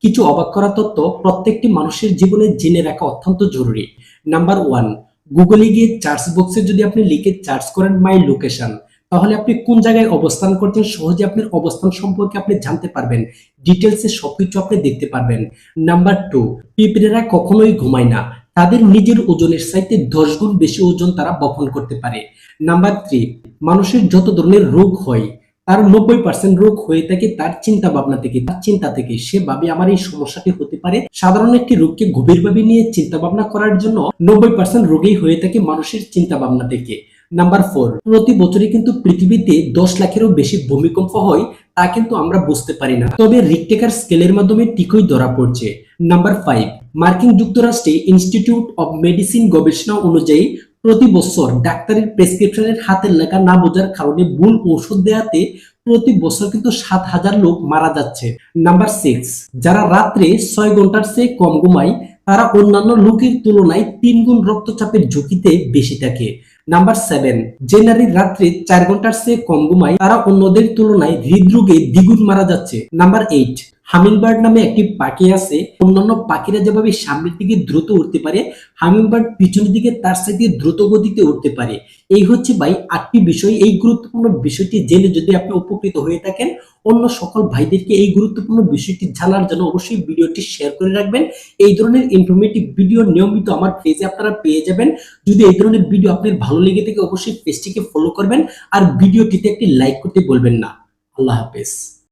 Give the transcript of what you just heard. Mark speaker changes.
Speaker 1: কিছু অবাক করা তথ্য প্রত্যেকটি মানুষের জীবনে জেনে রাখা অত্যন্ত জরুরি। নাম্বার 1, গুগলে গিয়ে সার্চ বক্সে যদি আপনি লিখে সার্চ করেন মাই লোকেশন, তাহলে আপনি কোন জায়গায় অবস্থান করছেন সহজে আপনার অবস্থান সম্পর্কে আপনি জানতে পারবেন। ডিটেলসে সবকিছু আপনি দেখতে পারবেন। নাম্বার 2, পিঁপড়েরা কখনোই ঘুমায় না। তাদের নিজের ওজনের চাইতে 10 গুণ বেশি ওজন তারা বহন করতে পারে। নাম্বার 3, মানুষের যত ধরনের রোগ হয় তার 90% রোগ হয়ে থাকে তার চিন্তা ভাবনা থেকে, তার চিন্তা থেকে। সে ভাবে আমার এই সমস্যাটি হতে পারে। সাধারণ একটি রোগকে গভীরভাবে নিয়ে চিন্তা ভাবনা করার জন্য 90% রোগই হয়ে থাকে মানুষের চিন্তা ভাবনা থেকে। নাম্বার 4, প্রতি বছরে কিন্তু পৃথিবীতে 10 লাখেরও বেশি ভূমিকম্প হয়, তা কিন্তু আমরা বুঝতে পারি না, তবে রিক্টেকার স্কেলের মাধ্যমে ঠিকই ধরা পড়ছে। নাম্বার 5, মার্কিন যুক্তরাষ্ট্রে ইনস্টিটিউট অব মেডিসিন গবেষণা অনুযায়ী প্রতি বছর ডাক্তারের প্রেসক্রিপশনের হাতের লেখা না বোঝার কারণে ভুল ঔষধ দেওয়াতে প্রতি বছর কিন্তু 7,000 লোক মারা যাচ্ছে। নাম্বার 6, যারা রাত্রে 6 ঘন্টার চেয়ে কম ঘুমায় তারা অন্যান্য লোকের তুলনায় 3 গুণ রক্তচাপের ঝুঁকিতে বেশি থাকে। নাম্বার 7, যে নারী রাত্রে 4 ঘন্টার চেয়ে কম ঘুমায় তারা অন্যদের তুলনায় হৃদরোগে দ্বিগুণ মারা যাচ্ছে। নাম্বার 8, হামিংবার্ড নামে একটি পাখি আছে। অন্যান্য পাখিরা যেভাবে সামনের দিকে দ্রুত উঠতে পারে, হামিংবার্ড পিছনের দিকে তার সাথে দ্রুত গতিতে উঠতে পারে। এই হচ্ছে ভাই 8টি বিষয়। এই গুরুত্বপূর্ণ বিষয়টি জেনে যদি আপনি উপকৃত হয়ে থাকেন, অন্য সকল ভাইদেরকে এই গুরুত্বপূর্ণ বিষয়টি জানার জন্য অবশ্যই ভিডিওটি শেয়ার করে রাখবেন। এই ধরনের ইনফরমেটিভ ভিডিও নিয়মিত আমার পেজে আপনারা পেয়ে যাবেন। যদি এই ধরনের ভিডিও আপনার ভালো লেগে থাকে অবশ্যই পেজটিকে ফলো করবেন আর ভিডিওটিতে একটি লাইক করতে বলবেন না। আল্লাহ হাফেজ।